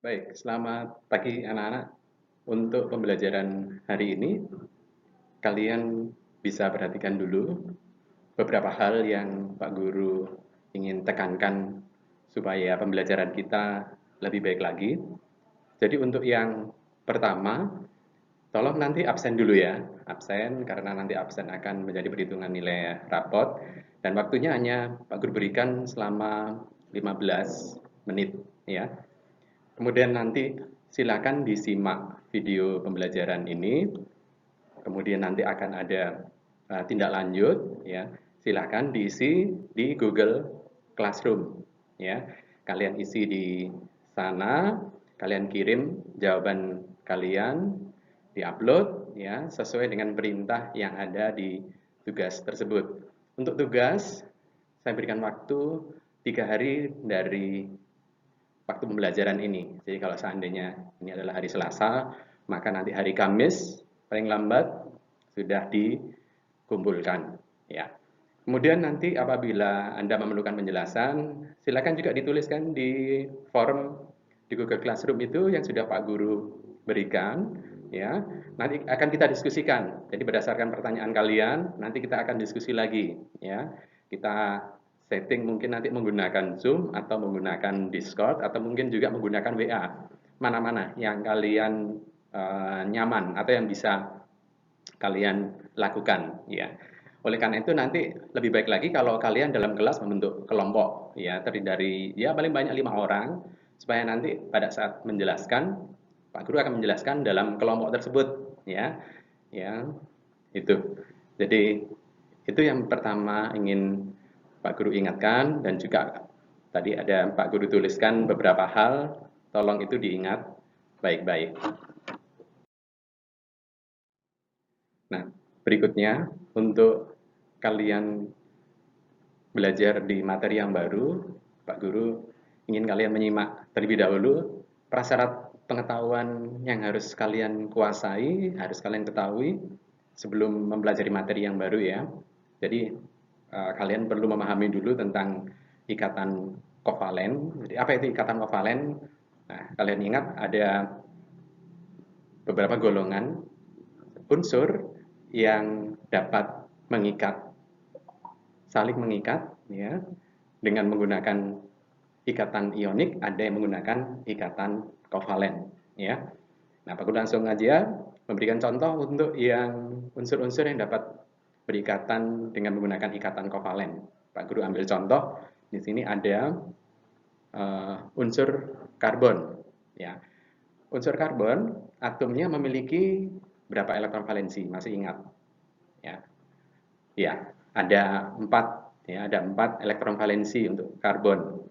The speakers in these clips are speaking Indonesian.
Baik, selamat pagi anak-anak. Untuk pembelajaran hari ini, kalian bisa perhatikan dulu beberapa hal yang Pak Guru ingin tekankan supaya pembelajaran kita lebih baik lagi. Jadi untuk yang pertama, tolong nanti absen dulu ya. Absen karena nanti absen akan menjadi perhitungan nilai rapot dan waktunya hanya Pak Guru berikan selama 15 menit ya. Kemudian nanti silakan disimak video pembelajaran ini. Kemudian nanti akan ada tindak lanjut ya. Silakan diisi di Google Classroom ya. Kalian isi di sana, kalian kirim jawaban kalian, diupload ya sesuai dengan perintah yang ada di tugas tersebut. Untuk tugas saya berikan waktu 3 hari dari waktu pembelajaran ini. Jadi kalau seandainya ini adalah hari Selasa, maka nanti hari Kamis paling lambat sudah dikumpulkan. Ya. Kemudian nanti apabila Anda memerlukan penjelasan, silakan juga dituliskan di form di Google Classroom itu yang sudah Pak Guru berikan. Ya, nanti akan kita diskusikan. Jadi berdasarkan pertanyaan kalian, nanti kita akan diskusi lagi. Ya, kita setting mungkin nanti menggunakan Zoom atau menggunakan Discord atau mungkin juga menggunakan WA. Mana-mana yang kalian nyaman atau yang bisa kalian lakukan ya. Oleh karena itu nanti lebih baik lagi kalau kalian dalam kelas membentuk kelompok ya terdiri dari ya paling banyak 5 orang supaya nanti pada saat menjelaskan Pak Guru akan menjelaskan dalam kelompok tersebut ya. Ya, itu. Jadi itu yang pertama ingin Pak Guru ingatkan dan juga tadi ada Pak Guru tuliskan beberapa hal, tolong itu diingat baik-baik. Nah, berikutnya untuk kalian belajar di materi yang baru, Pak Guru ingin kalian menyimak terlebih dahulu prasyarat pengetahuan yang harus kalian kuasai, harus kalian ketahui sebelum mempelajari materi yang baru ya. Jadi kalian perlu memahami dulu tentang ikatan kovalen. Jadi apa itu ikatan kovalen? Nah, kalian ingat ada beberapa golongan unsur yang dapat mengikat, saling mengikat ya dengan menggunakan ikatan ionik, ada yang menggunakan ikatan kovalen ya. Nah, Pak Guru langsung aja memberikan contoh untuk yang unsur-unsur yang dapat berikatan dengan menggunakan ikatan kovalen. Pak Guru ambil contoh di sini ada unsur karbon ya. Unsur karbon atomnya memiliki berapa elektron valensi? Masih ingat? Ya. Ya, ada 4 ya, ada 4 elektron valensi untuk karbon.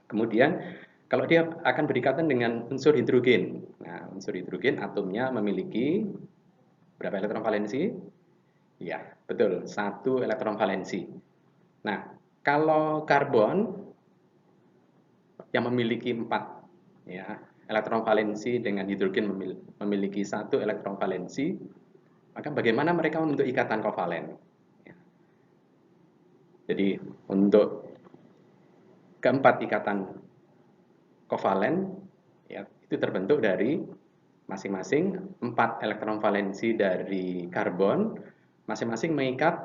Kemudian kalau dia akan berikatan dengan unsur hidrogen. Nah, unsur hidrogen atomnya memiliki berapa elektron valensi? Ya, betul, 1 elektron valensi. Nah, kalau karbon yang memiliki 4 ya, elektron valensi dengan hidrogen memiliki 1 elektron valensi, maka bagaimana mereka membentuk ikatan kovalen? Ya. Jadi untuk keempat ikatan kovalen ya, itu terbentuk dari masing-masing 4 elektron valensi dari karbon, masing-masing mengikat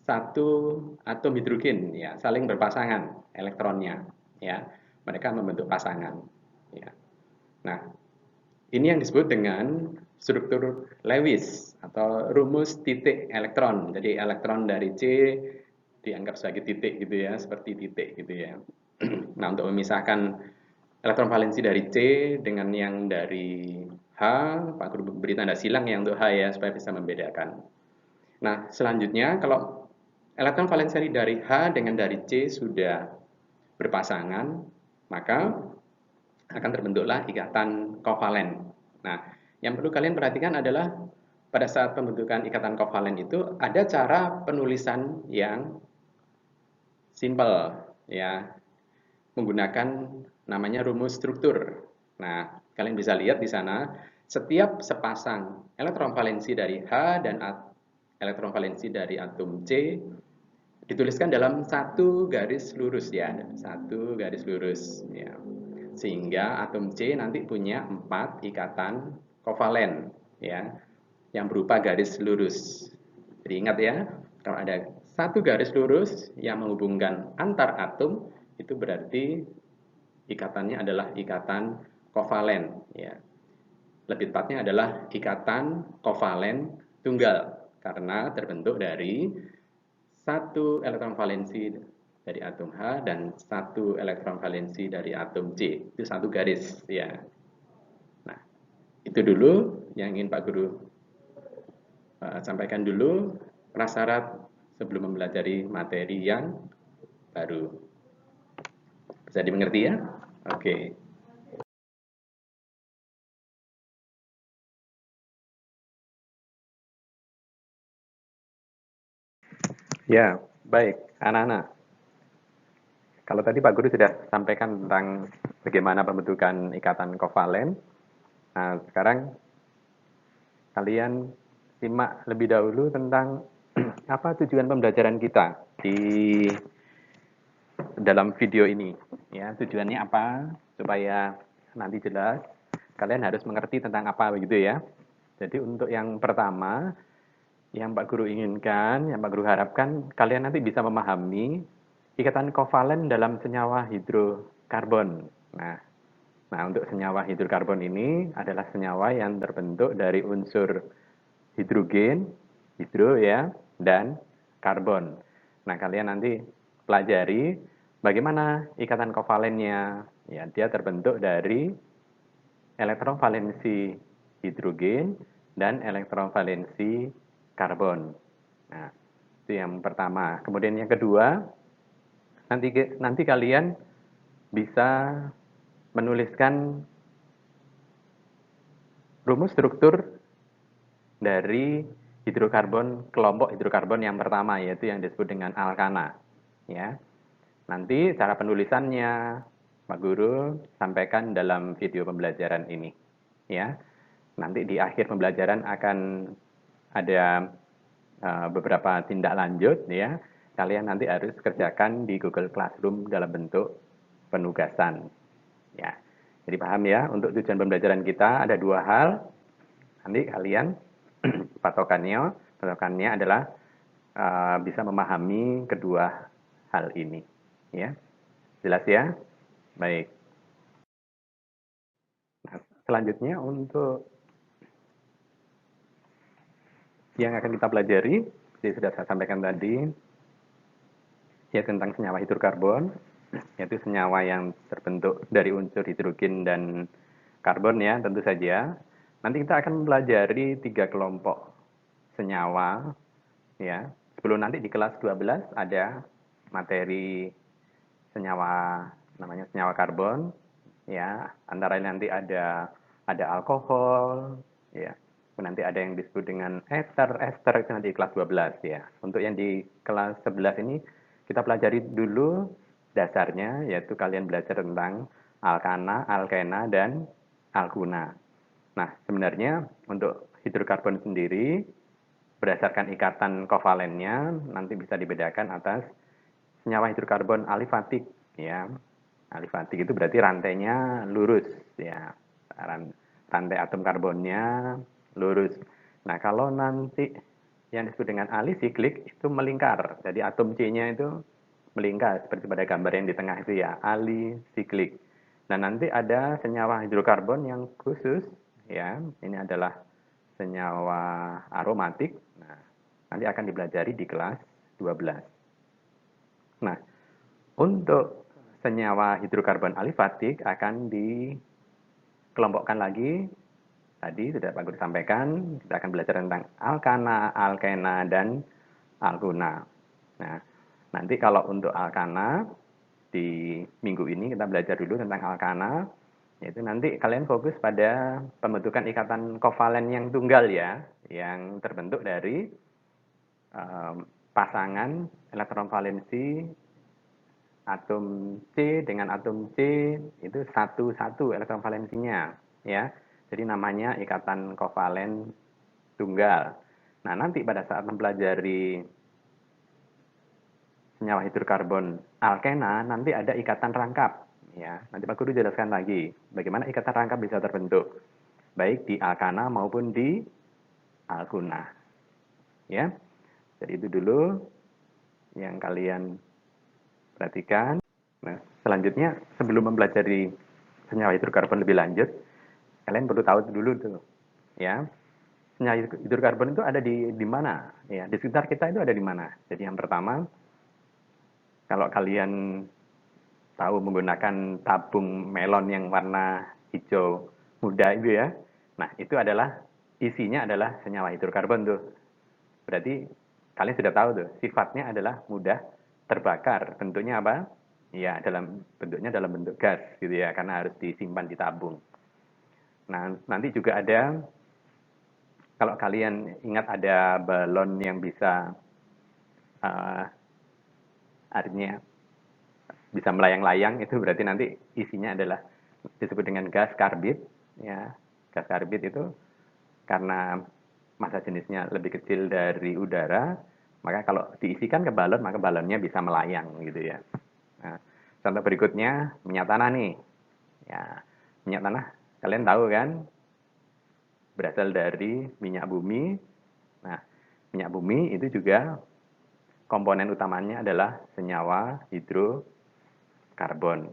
1 atom hidrogen ya, saling berpasangan elektronnya ya. Mereka membentuk pasangan ya. Nah, ini yang disebut dengan struktur Lewis atau rumus titik elektron. Jadi elektron dari C dianggap sebagai titik gitu ya, seperti titik gitu ya. Nah, untuk memisahkan elektron valensi dari C dengan yang dari H, Pak Guru beri tanda silang yang untuk H ya, supaya bisa membedakan. Nah, selanjutnya kalau elektron valensi dari H dengan dari C sudah berpasangan, maka akan terbentuklah ikatan kovalen. Nah, yang perlu kalian perhatikan adalah pada saat pembentukan ikatan kovalen itu ada cara penulisan yang simple ya, menggunakan namanya rumus struktur. Nah, kalian bisa lihat di sana setiap sepasang elektron valensi dari H dan elektron valensi dari atom C dituliskan dalam satu garis lurus ya, satu garis lurus ya. Sehingga atom C nanti punya 4 ikatan kovalen ya, yang berupa garis lurus. Jadi ingat ya, kalau ada satu garis lurus yang menghubungkan antar atom, itu berarti ikatannya adalah ikatan kovalen ya. Lebih tepatnya adalah ikatan kovalen tunggal karena terbentuk dari satu elektron valensi dari atom H dan satu elektron valensi dari atom C. Itu satu garis ya. Nah, itu dulu yang ingin Pak Guru sampaikan dulu prasyarat sebelum mempelajari materi yang baru. Bisa dimengerti ya? Oke. Ya, baik, anak-anak. Kalau tadi Pak Guru sudah sampaikan tentang bagaimana pembentukan ikatan kovalen. Nah, sekarang kalian simak lebih dahulu tentang apa tujuan pembelajaran kita di dalam video ini. Ya, tujuannya apa? Supaya nanti jelas, kalian harus mengerti tentang apa begitu ya. Jadi untuk yang pertama, yang Pak Guru inginkan, yang Pak Guru harapkan, kalian nanti bisa memahami ikatan kovalen dalam senyawa hidrokarbon. Nah, untuk senyawa hidrokarbon ini adalah senyawa yang terbentuk dari unsur hidrogen, hidro ya, dan karbon. Nah, kalian nanti pelajari bagaimana ikatan kovalennya. Ya, dia terbentuk dari elektron valensi hidrogen dan elektron valensi karbon. Nah, itu yang pertama. Kemudian yang kedua, nanti kalian bisa menuliskan rumus struktur dari hidrokarbon, kelompok hidrokarbon yang pertama, yaitu yang disebut dengan alkana. Ya. Nanti cara penulisannya Pak Guru sampaikan dalam video pembelajaran ini. Ya. Nanti di akhir pembelajaran akan ada beberapa tindak lanjut ya. Kalian nanti harus kerjakan di Google Classroom dalam bentuk penugasan. Ya. Jadi paham ya, untuk tujuan pembelajaran kita ada dua hal. Nanti kalian patokannya adalah bisa memahami kedua hal ini. Ya, jelas ya? Baik. Nah, selanjutnya untuk yang akan kita pelajari, seperti sudah saya sampaikan tadi, ya tentang senyawa hidrokarbon, yaitu senyawa yang terbentuk dari unsur hidrogen dan karbon ya, tentu saja. Nanti kita akan mempelajari 3 kelompok senyawa ya. Sebelum nanti di kelas 12 ada materi senyawa namanya senyawa karbon ya. Antara nanti ada alkohol ya. Nanti ada yang disebut dengan ester itu nanti di kelas 12 ya. Untuk yang di kelas 11 ini kita pelajari dulu dasarnya, yaitu kalian belajar tentang alkana, alkena, dan alkuna. Nah, sebenarnya untuk hidrokarbon sendiri, berdasarkan ikatan kovalennya, nanti bisa dibedakan atas senyawa hidrokarbon alifatik. Ya. Alifatik itu berarti rantainya lurus. Ya. Rantai atom karbonnya lurus. Nah, kalau nanti yang disebut dengan alisiklik itu melingkar. Jadi atom C-nya itu melingkar seperti pada gambar yang di tengah itu ya, alisiklik. Nah, nanti ada senyawa hidrokarbon yang khusus ya. Ini adalah senyawa aromatik. Nah, nanti akan dipelajari di kelas 12. Nah, untuk senyawa hidrokarbon alifatik akan dikelompokkan lagi. Tadi sudah Pak Guru sampaikan, kita akan belajar tentang alkana, alkena, dan alkuna. Nah, nanti kalau untuk alkana, di minggu ini kita belajar dulu tentang alkana, yaitu nanti kalian fokus pada pembentukan ikatan kovalen yang tunggal ya, yang terbentuk dari pasangan elektron valensi atom C dengan atom C itu satu elektron valensinya ya. Jadi namanya ikatan kovalen tunggal. Nah, nanti pada saat mempelajari senyawa hidrokarbon alkena nanti ada ikatan rangkap. Ya, nanti Pak Guru jelaskan lagi bagaimana ikatan rangkap bisa terbentuk, baik di alkana maupun di alkuna. Ya, jadi itu dulu yang kalian perhatikan. Nah, selanjutnya sebelum mempelajari senyawa hidrokarbon lebih lanjut, kalian perlu tahu dulu tuh, ya, senyawa hidrokarbon itu ada di mana? Ya, di sekitar kita itu ada di mana? Jadi yang pertama, kalau kalian tahu menggunakan tabung melon yang warna hijau muda itu ya, nah itu adalah isinya adalah senyawa hidrokarbon tuh. Berarti kalian sudah tahu tuh, sifatnya adalah mudah terbakar. Bentuknya apa? Ya, bentuknya dalam bentuk gas gitu ya, karena harus disimpan di tabung. Nah, nanti juga ada, kalau kalian ingat ada balon yang bisa, uh, artinya bisa melayang-layang, itu berarti nanti isinya adalah disebut dengan gas karbit. Ya, gas karbit itu karena massa jenisnya lebih kecil dari udara, maka kalau diisikan ke balon, maka balonnya bisa melayang gitu ya. Nah, contoh berikutnya minyak tanah nih. Ya, minyak tanah kalian tahu kan berasal dari minyak bumi. Nah, minyak bumi itu juga komponen utamanya adalah senyawa hidrokarbon.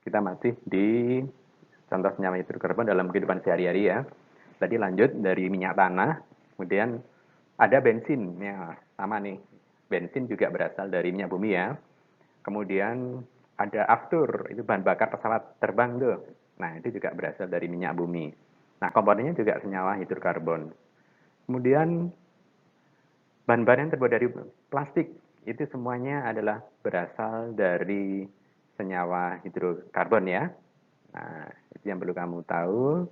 Kita masih di contoh senyawa hidrokarbon dalam kehidupan sehari-hari ya. Tadi lanjut dari minyak tanah, kemudian ada bensin, ya sama nih. Bensin juga berasal dari minyak bumi ya. Kemudian ada aftur, itu bahan bakar pesawat terbang tuh. Nah, itu juga berasal dari minyak bumi. Nah, komponennya juga senyawa hidrokarbon. Kemudian bahan-bahan yang terbuat dari plastik, itu semuanya adalah berasal dari senyawa hidrokarbon ya. Nah, itu yang perlu kamu tahu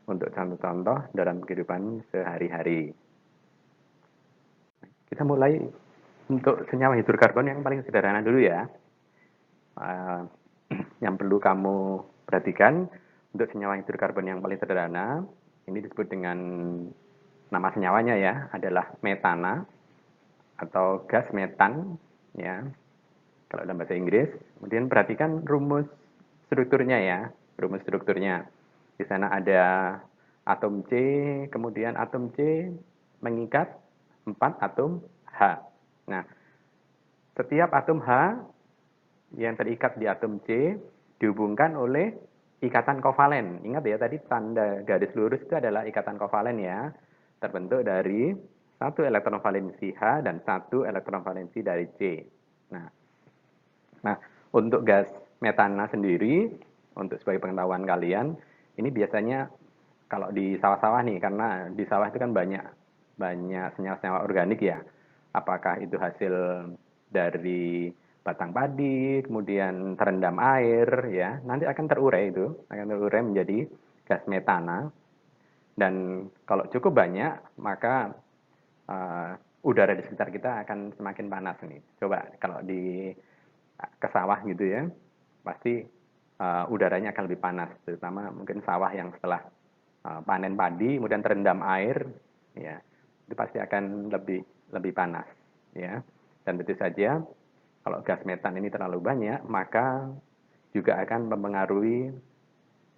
untuk contoh-contoh dalam kehidupan sehari-hari. Kita mulai untuk senyawa hidrokarbon yang paling sederhana dulu ya. Uh, yang perlu kamu perhatikan untuk senyawa hidrokarbon yang paling sederhana, ini disebut dengan nama senyawanya ya, adalah metana atau gas metan ya. Kalau dalam bahasa Inggris, kemudian perhatikan rumus strukturnya ya, rumus strukturnya. Di sana ada atom C, kemudian atom C mengikat 4 atom H. Nah, setiap atom H yang terikat di atom C dihubungkan oleh ikatan kovalen. Ingat ya, tadi tanda garis lurus itu adalah ikatan kovalen ya. Terbentuk dari satu elektron valensi H dan satu elektron valensi dari C. Nah, untuk gas metana sendiri, untuk sebagai pengetahuan kalian, ini biasanya kalau di sawah-sawah nih, karena di sawah itu kan banyak senyawa-senyawa organik ya. Apakah itu hasil dari batang padi, kemudian terendam air, ya, nanti akan terurai menjadi gas metana. Dan kalau cukup banyak, maka udara di sekitar kita akan semakin panas nih. Coba kalau ke sawah gitu ya, pasti udaranya akan lebih panas, terutama mungkin sawah yang setelah panen padi kemudian terendam air, ya itu pasti akan lebih panas, ya. Dan tentu saja kalau gas metan ini terlalu banyak, maka juga akan mempengaruhi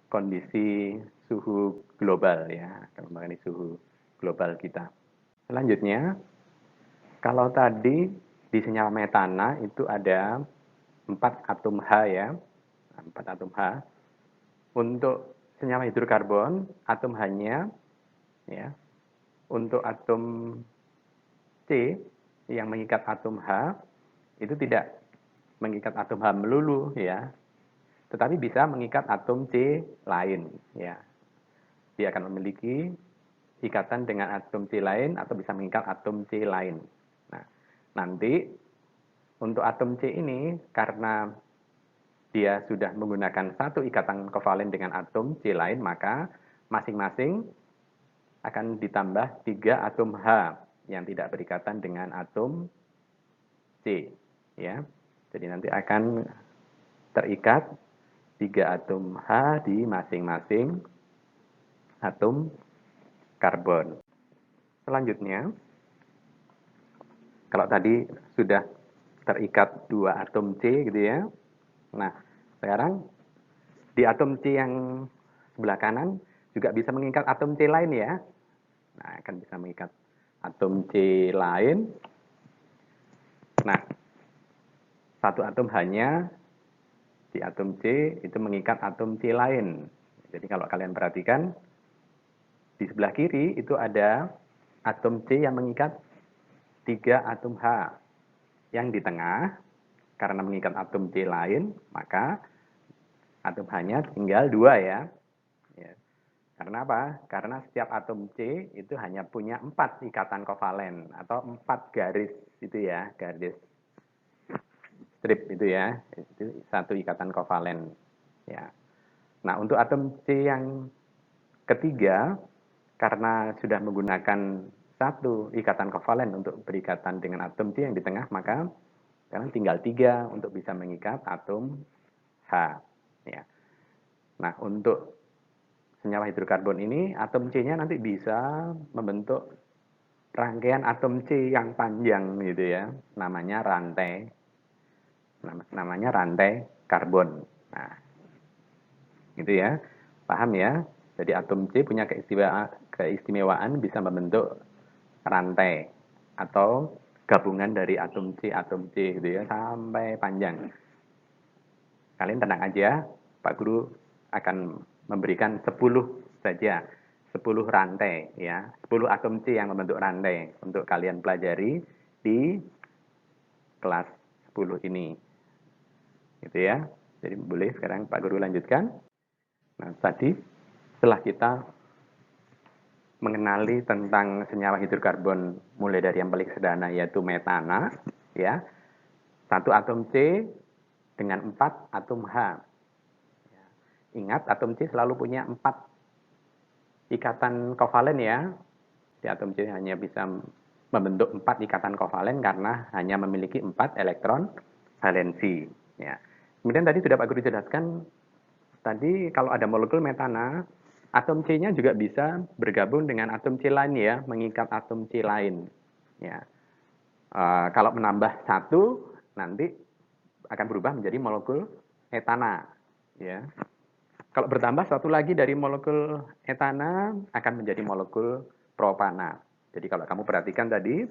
kondisi suhu global ya, akan mempengaruhi suhu global kita. Selanjutnya, kalau tadi di senyawa metana itu ada 4 atom H ya, 4 atom H. Untuk senyawa hidrokarbon, atom H-nya ya, untuk atom C yang mengikat atom H itu tidak mengikat atom H melulu ya, tetapi bisa mengikat atom C lain ya. Dia akan memiliki ikatan dengan atom C lain atau bisa mengikat atom C lain. Nah, nanti untuk atom C ini karena dia sudah menggunakan satu ikatan kovalen dengan atom C lain, maka masing-masing akan ditambah 3 atom H yang tidak berikatan dengan atom C. Ya. Jadi nanti akan terikat 3 atom H di masing-masing atom karbon. Selanjutnya, kalau tadi sudah terikat dua atom C gitu ya. Nah, sekarang di atom C yang sebelah kanan juga bisa mengikat atom C lain ya. Nah, akan bisa mengikat atom C lain. Nah, satu atom hanya di atom C itu mengikat atom C lain. Jadi kalau kalian perhatikan, di sebelah kiri itu ada atom C yang mengikat 3 atom H. Yang di tengah, karena mengikat atom C lain, maka atom H-nya tinggal 2 ya. Ya. Karena apa? Karena setiap atom C itu hanya punya 4 ikatan kovalen atau 4 garis itu ya, garis strip itu ya. Itu satu ikatan kovalen ya. Nah, untuk atom C yang ketiga, karena sudah menggunakan satu ikatan kovalen untuk berikatan dengan atom C yang di tengah, maka sekarang tinggal 3 untuk bisa mengikat atom H. Ya. Nah, untuk senyawa hidrokarbon ini, atom C-nya nanti bisa membentuk rangkaian atom C yang panjang gitu ya, namanya rantai, namanya rantai karbon. Nah, gitu ya, paham ya? Jadi atom C punya keistimewaan bisa membentuk rantai atau gabungan dari atom C gitu ya, sampai panjang. Kalian tenang aja, Pak Guru akan memberikan 10 saja, 10 rantai ya, 10 atom C yang membentuk rantai untuk kalian pelajari di kelas 10 ini. Gitu ya. Jadi boleh sekarang Pak Guru lanjutkan. Nah, tadi setelah kita mengenali tentang senyawa hidrokarbon mulai dari yang paling sederhana yaitu metana ya. Satu atom C dengan 4 atom H. Ingat, atom C selalu punya 4 ikatan kovalen ya. Di atom C hanya bisa membentuk 4 ikatan kovalen karena hanya memiliki 4 elektron valensi. Ya. Kemudian tadi sudah Pak Guru jelaskan, tadi kalau ada molekul metana, atom C-nya juga bisa bergabung dengan atom C lain ya, mengikat atom C lain. Ya. Kalau menambah 1, nanti akan berubah menjadi molekul etana. Ya. Kalau bertambah satu lagi dari molekul etana akan menjadi molekul propana. Jadi kalau kamu perhatikan tadi,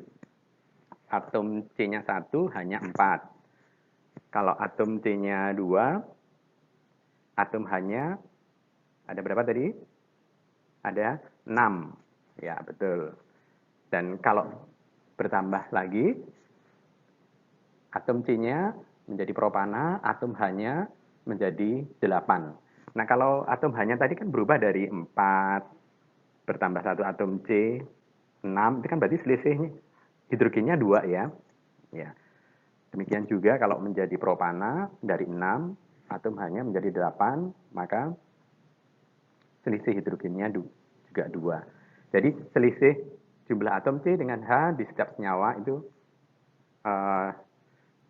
atom C-nya 1 hanya 4. Kalau atom C-nya 2, atom H-nya ada berapa tadi? Ada 6. Ya, betul. Dan kalau bertambah lagi, atom C-nya menjadi propana, atom H-nya menjadi 8. Nah, kalau atom H-nya tadi kan berubah dari 4, bertambah 1 atom C, 6, itu kan berarti selisih hidrogennya 2 ya. Ya. Demikian juga kalau menjadi propana dari 6, atom H-nya menjadi 8, maka selisih hidrogennya juga 2. Jadi selisih jumlah atom C dengan H di setiap senyawa itu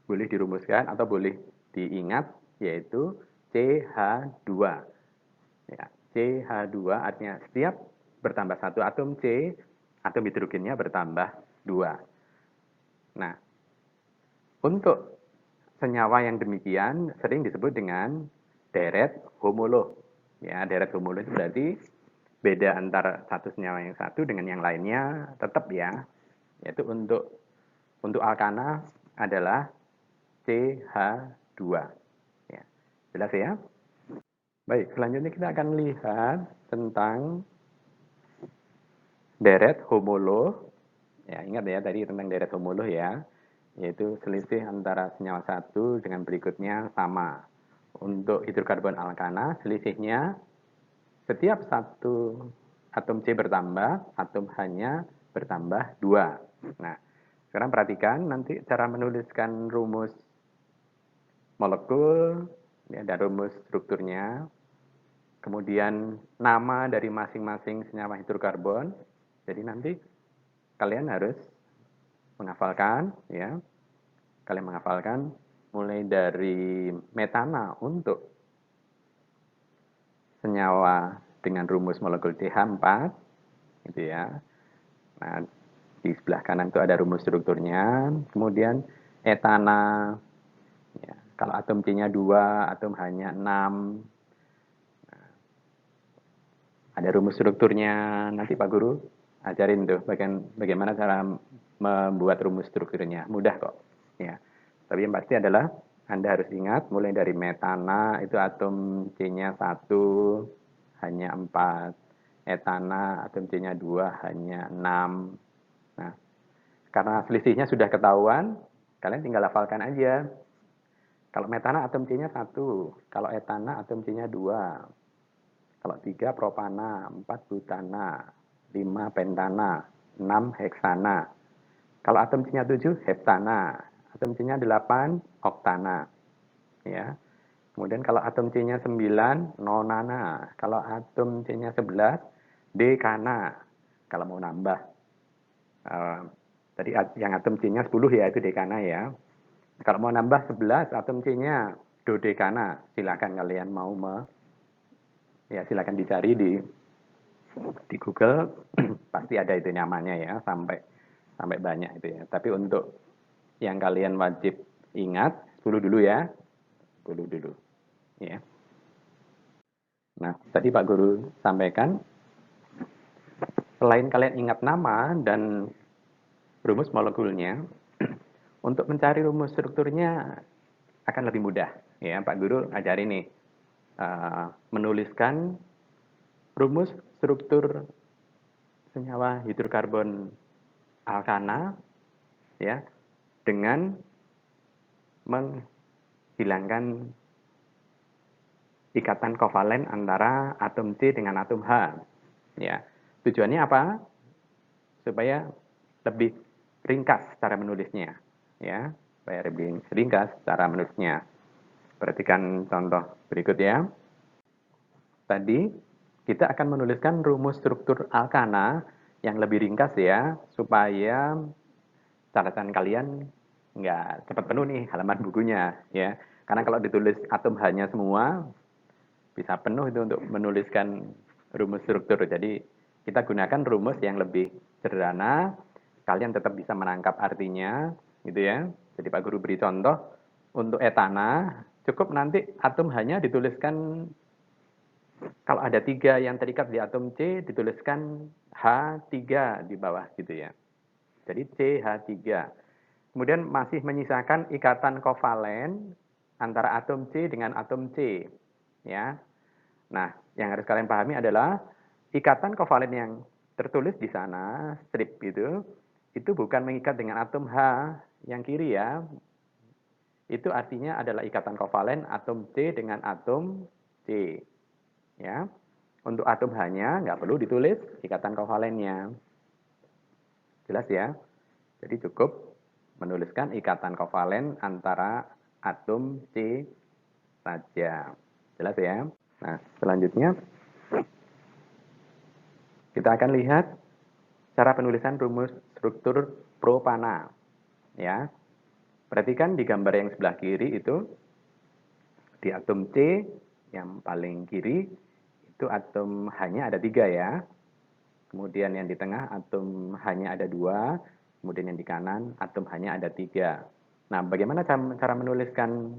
boleh dirumuskan atau boleh diingat yaitu CH2. Ya, CH2 artinya setiap bertambah 1 atom C, atom hidrogennya bertambah 2. Nah, untuk senyawa yang demikian sering disebut dengan deret homolog. Ya, deret homolog itu berarti beda antara satu senyawa yang satu dengan yang lainnya tetap ya. Yaitu untuk alkana adalah CH2. Ya, jelas ya? Baik, selanjutnya kita akan lihat tentang deret homolog. Ya, ingat ya tadi tentang deret homolog ya, yaitu selisih antara senyawa satu dengan berikutnya sama. Untuk hidrokarbon alkana, selisihnya setiap satu atom C bertambah, atom H-nya bertambah 2. Nah, sekarang perhatikan nanti cara menuliskan rumus molekul ya, dan rumus strukturnya. Kemudian nama dari masing-masing senyawa hidrokarbon. Jadi nanti kalian harus menghafalkan ya. Kalian menghafalkan mulai dari metana untuk senyawa dengan rumus molekul CH4 gitu ya. Nah, di sebelah kanan itu ada rumus strukturnya. Kemudian etana. Ya, kalau atom C-nya 2, atom H-nya 6. Ada rumus strukturnya, nanti Pak Guru ajarin tuh bagaimana cara membuat rumus strukturnya. Mudah kok. Ya. Tapi yang pasti adalah Anda harus ingat mulai dari metana itu atom C-nya 1 hanya 4. Etana atom C-nya 2 hanya 6. Nah, karena selisihnya sudah ketahuan, kalian tinggal hafalkan aja. Kalau metana atom C-nya 1, kalau etana atom C-nya 2. Kalau 3 propana, 4 butana, 5 pentana, 6 heksana. Kalau atom C-nya 7 heptana, atom C-nya 8 oktana. Ya. Kemudian kalau atom C-nya 9 nonana, kalau atom C-nya 11 dekana. Kalau mau nambah tadi yang atom C-nya 10 ya itu dekana ya. Kalau mau nambah 11 atom C-nya dodekana, silakan kalian mau ya silakan dicari di Google pasti ada itu namanya ya sampai banyak itu ya. Tapi untuk yang kalian wajib ingat 10 dulu ya. 10 dulu ya. Nah, tadi Pak Guru sampaikan selain kalian ingat nama dan rumus molekulnya, untuk mencari rumus strukturnya akan lebih mudah ya. Pak Guru ajarin nih menuliskan rumus struktur senyawa hidrokarbon alkana ya dengan menghilangkan ikatan kovalen antara atom C dengan atom H. Ya, tujuannya apa? Supaya lebih ringkas cara menulisnya. Ya, supaya lebih ringkas cara menulisnya. Perhatikan contoh berikut ya. Tadi kita akan menuliskan rumus struktur alkana yang lebih ringkas ya, supaya catatan kalian nggak cepat penuh nih halaman bukunya ya. Karena kalau ditulis atom H-nya semua, bisa penuh itu untuk menuliskan rumus struktur. Jadi kita gunakan rumus yang lebih sederhana, kalian tetap bisa menangkap artinya, gitu ya. Jadi Pak Guru beri contoh, untuk etana, cukup nanti atom H-nya dituliskan, kalau ada 3 yang terikat di atom C, dituliskan H3 di bawah gitu ya. Jadi CH3. Kemudian masih menyisakan ikatan kovalen antara atom C dengan atom C. Ya. Nah, yang harus kalian pahami adalah ikatan kovalen yang tertulis di sana, strip itu bukan mengikat dengan atom H yang kiri ya. Itu artinya adalah ikatan kovalen atom C dengan atom C. Ya. Untuk atom H-nya nggak perlu ditulis ikatan kovalennya. Jelas ya? Jadi cukup menuliskan ikatan kovalen antara atom C saja. Jelas ya? Nah, selanjutnya kita akan lihat cara penulisan rumus struktur propana. Ya. Perhatikan di gambar yang sebelah kiri itu di atom C yang paling kiri itu atom H-nya ada 3 ya. Kemudian yang di tengah atom H-nya ada 2, kemudian yang di kanan atom H-nya ada 3. Nah, bagaimana cara menuliskan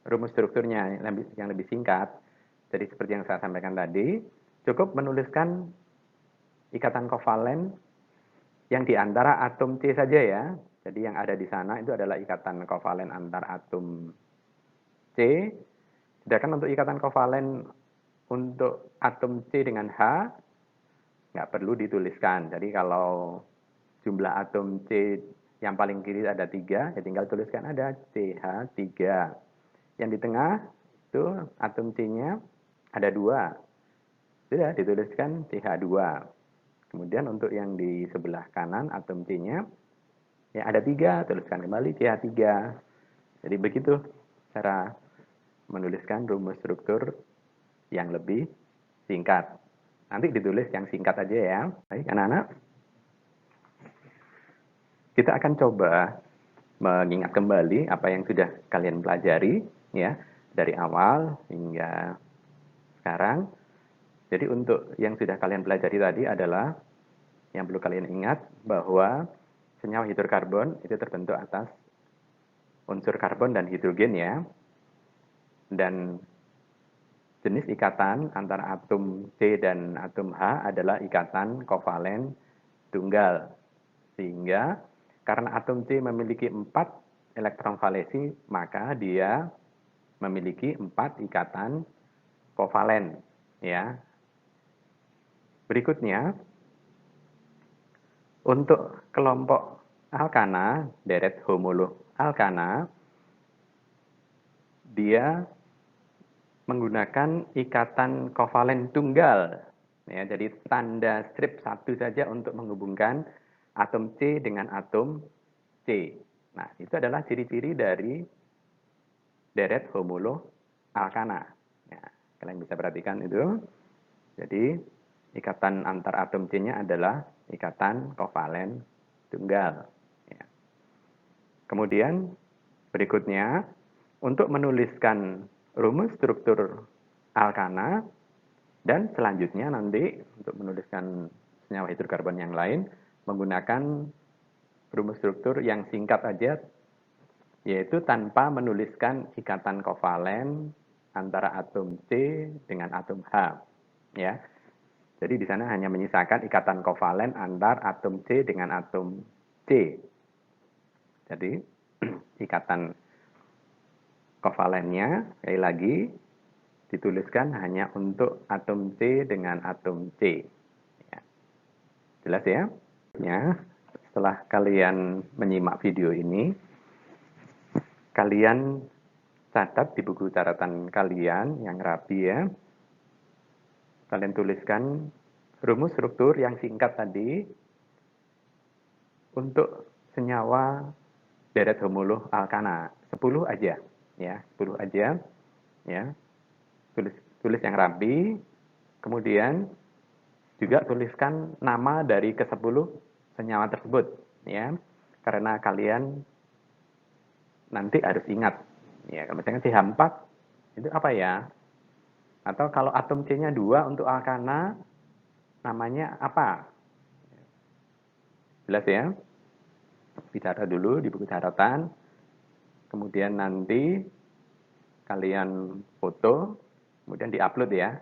rumus strukturnya yang lebih singkat? Jadi seperti yang saya sampaikan tadi, cukup menuliskan ikatan kovalen yang di antara atom C saja ya. Jadi yang ada di sana itu adalah ikatan kovalen antar atom C. Sedangkan untuk ikatan kovalen untuk atom C dengan H, nggak perlu dituliskan. Jadi kalau jumlah atom C yang paling kiri ada 3, ya tinggal tuliskan ada CH3. Yang di tengah itu atom C-nya ada 2. Sudah dituliskan CH2. Kemudian untuk yang di sebelah kanan atom C-nya ya ada 3, tuliskan kembali CH3. Jadi begitu cara menuliskan rumus struktur yang lebih singkat. Nanti ditulis yang singkat aja ya. Baik anak-anak. Kita akan coba mengingat kembali apa yang sudah kalian pelajari ya dari awal hingga sekarang. Jadi untuk yang sudah kalian pelajari tadi adalah yang perlu kalian ingat bahwa senyawa hidrokarbon itu terbentuk atas unsur karbon dan hidrogen ya. Dan jenis ikatan antara atom C dan atom H adalah ikatan kovalen tunggal. Sehingga karena atom C memiliki 4 elektron valesi, maka dia memiliki 4 ikatan kovalen ya. Berikutnya, untuk kelompok alkana, deret homolog alkana, dia menggunakan ikatan kovalen tunggal. Ya, jadi tanda strip satu saja untuk menghubungkan atom C dengan atom C. Nah, itu adalah ciri-ciri dari deret homolog alkana. Ya, kalian bisa perhatikan itu. Jadi, ikatan antar atom C-nya adalah ikatan kovalen tunggal. Ya. Kemudian, berikutnya, untuk menuliskan rumus struktur alkana, dan selanjutnya nanti untuk menuliskan senyawa hidrokarbon yang lain, menggunakan rumus struktur yang singkat aja, yaitu tanpa menuliskan ikatan kovalen antara atom C dengan atom H. Ya. Jadi di sana hanya menyisakan ikatan kovalen antar atom C dengan atom C. Jadi ikatan kovalennya sekali lagi dituliskan hanya untuk atom C dengan atom C. Ya. Jelas ya? Ya, setelah kalian menyimak video ini, kalian catat di buku catatan kalian yang rapi ya. Kalian tuliskan rumus struktur yang singkat tadi untuk senyawa deret homolog alkana. 10 aja ya, 10 aja ya. Tulis yang rapi. Kemudian juga tuliskan nama dari ke-10 senyawa tersebut ya. Karena kalian nanti harus ingat ya, kalau misalnya CH4 itu apa ya? Atau kalau atom C-nya 2 untuk alkana namanya apa? Jelas ya? Bicara dulu di buku catatan. Kemudian nanti kalian foto, kemudian diupload ya.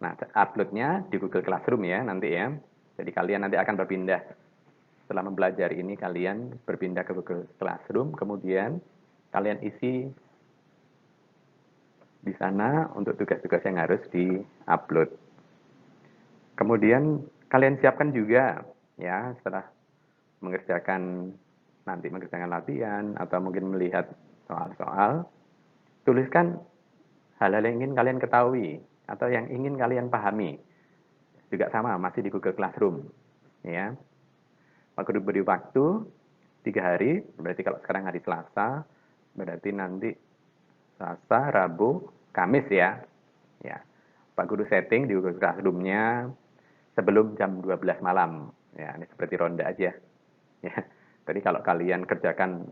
Nah, uploadnya di Google Classroom ya nanti ya. Jadi kalian nanti akan berpindah. Setelah mempelajari ini kalian berpindah ke Google Classroom, kemudian kalian isi di sana untuk tugas-tugas yang harus di-upload. Kemudian kalian siapkan juga ya setelah mengerjakan latihan atau mungkin melihat soal-soal, tuliskan hal-hal yang ingin kalian ketahui atau yang ingin kalian pahami. Juga sama, masih di Google Classroom. Ya. Aku diberi waktu 3 hari, berarti kalau sekarang hari Selasa, berarti nanti Selasa, Rabu, Kamis ya. Ya. Pak Guru setting di Google Classroom-nya sebelum jam 12 malam. Ya, ini seperti ronda aja. Ya. Jadi kalau kalian kerjakan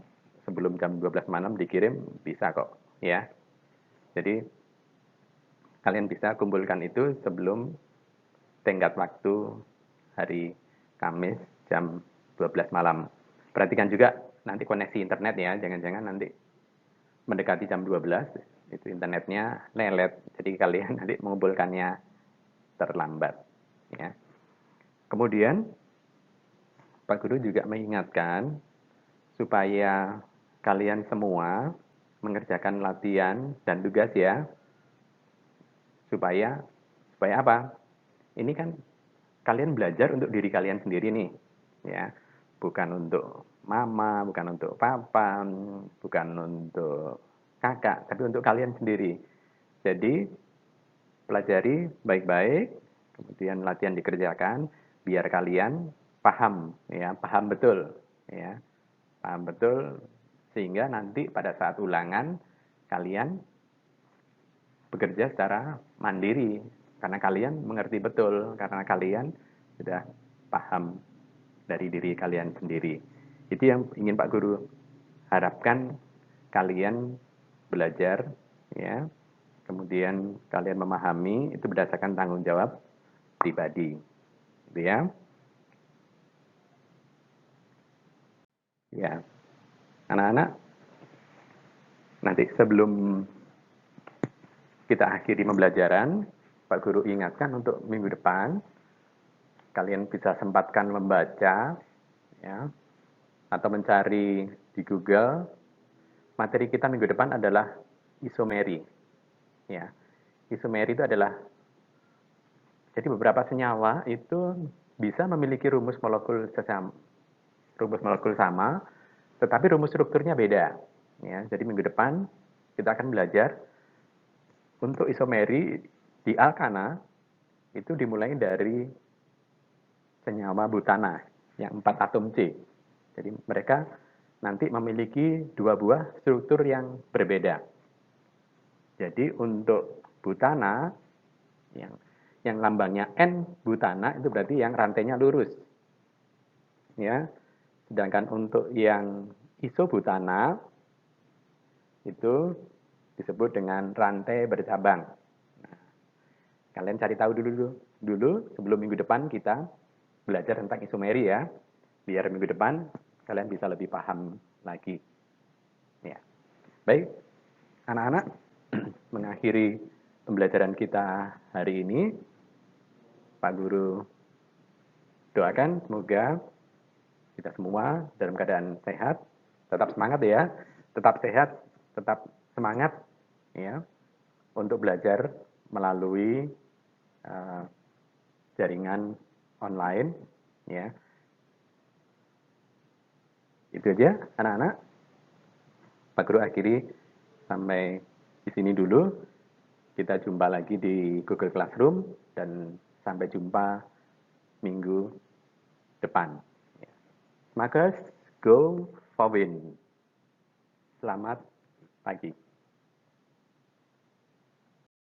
sebelum jam 12 malam dikirim, bisa kok. Ya. Jadi kalian bisa kumpulkan itu sebelum tenggat waktu hari Kamis jam 12 malam. Perhatikan juga nanti koneksi internet ya, jangan-jangan nanti mendekati jam 12 itu internetnya lelet, jadi kalian nanti mengumpulkannya terlambat ya. Kemudian Pak Guru juga mengingatkan supaya kalian semua mengerjakan latihan dan tugas ya, supaya apa? Ini kan kalian belajar untuk diri kalian sendiri nih ya, bukan untuk mama, bukan untuk papa, bukan untuk kakak, tapi untuk kalian sendiri. Jadi pelajari baik-baik, kemudian latihan dikerjakan biar kalian paham ya, paham betul ya, paham betul sehingga nanti pada saat ulangan kalian bekerja secara mandiri karena kalian mengerti betul, karena kalian sudah paham dari diri kalian sendiri. Itu yang ingin Pak Guru harapkan kalian belajar ya. Kemudian kalian memahami itu berdasarkan tanggung jawab pribadi. Gitu ya. Ya. Anak-anak Nanti sebelum kita akhiri pembelajaran, Pak Guru ingatkan untuk minggu depan, kalian bisa sempatkan membaca, ya, atau mencari di Google. Materi kita minggu depan adalah isomeri. Ya, isomeri itu adalah, jadi beberapa senyawa itu bisa memiliki rumus molekul sama, tetapi rumus strukturnya beda. Ya, jadi minggu depan kita akan belajar untuk isomeri di alkana itu dimulai dari senyawa butana yang 4 atom C. Jadi mereka nanti memiliki 2 buah struktur yang berbeda. Jadi untuk butana yang lambangnya N butana itu berarti yang rantainya lurus. Ya. Sedangkan untuk yang isobutana itu disebut dengan rantai bercabang. Nah, kalian cari tahu dulu sebelum minggu depan kita belajar tentang isomeri ya. Biar minggu depan kalian bisa lebih paham lagi. Ya. Baik, anak-anak, mengakhiri pembelajaran kita hari ini, Pak Guru doakan semoga kita semua dalam keadaan sehat, tetap semangat ya, tetap sehat, tetap semangat ya untuk belajar melalui jaringan online ya. Itu aja anak-anak. Pak Guru akhiri sampai di sini dulu. Kita jumpa lagi di Google Classroom dan sampai jumpa minggu depan. Semangat, go for win. Selamat pagi.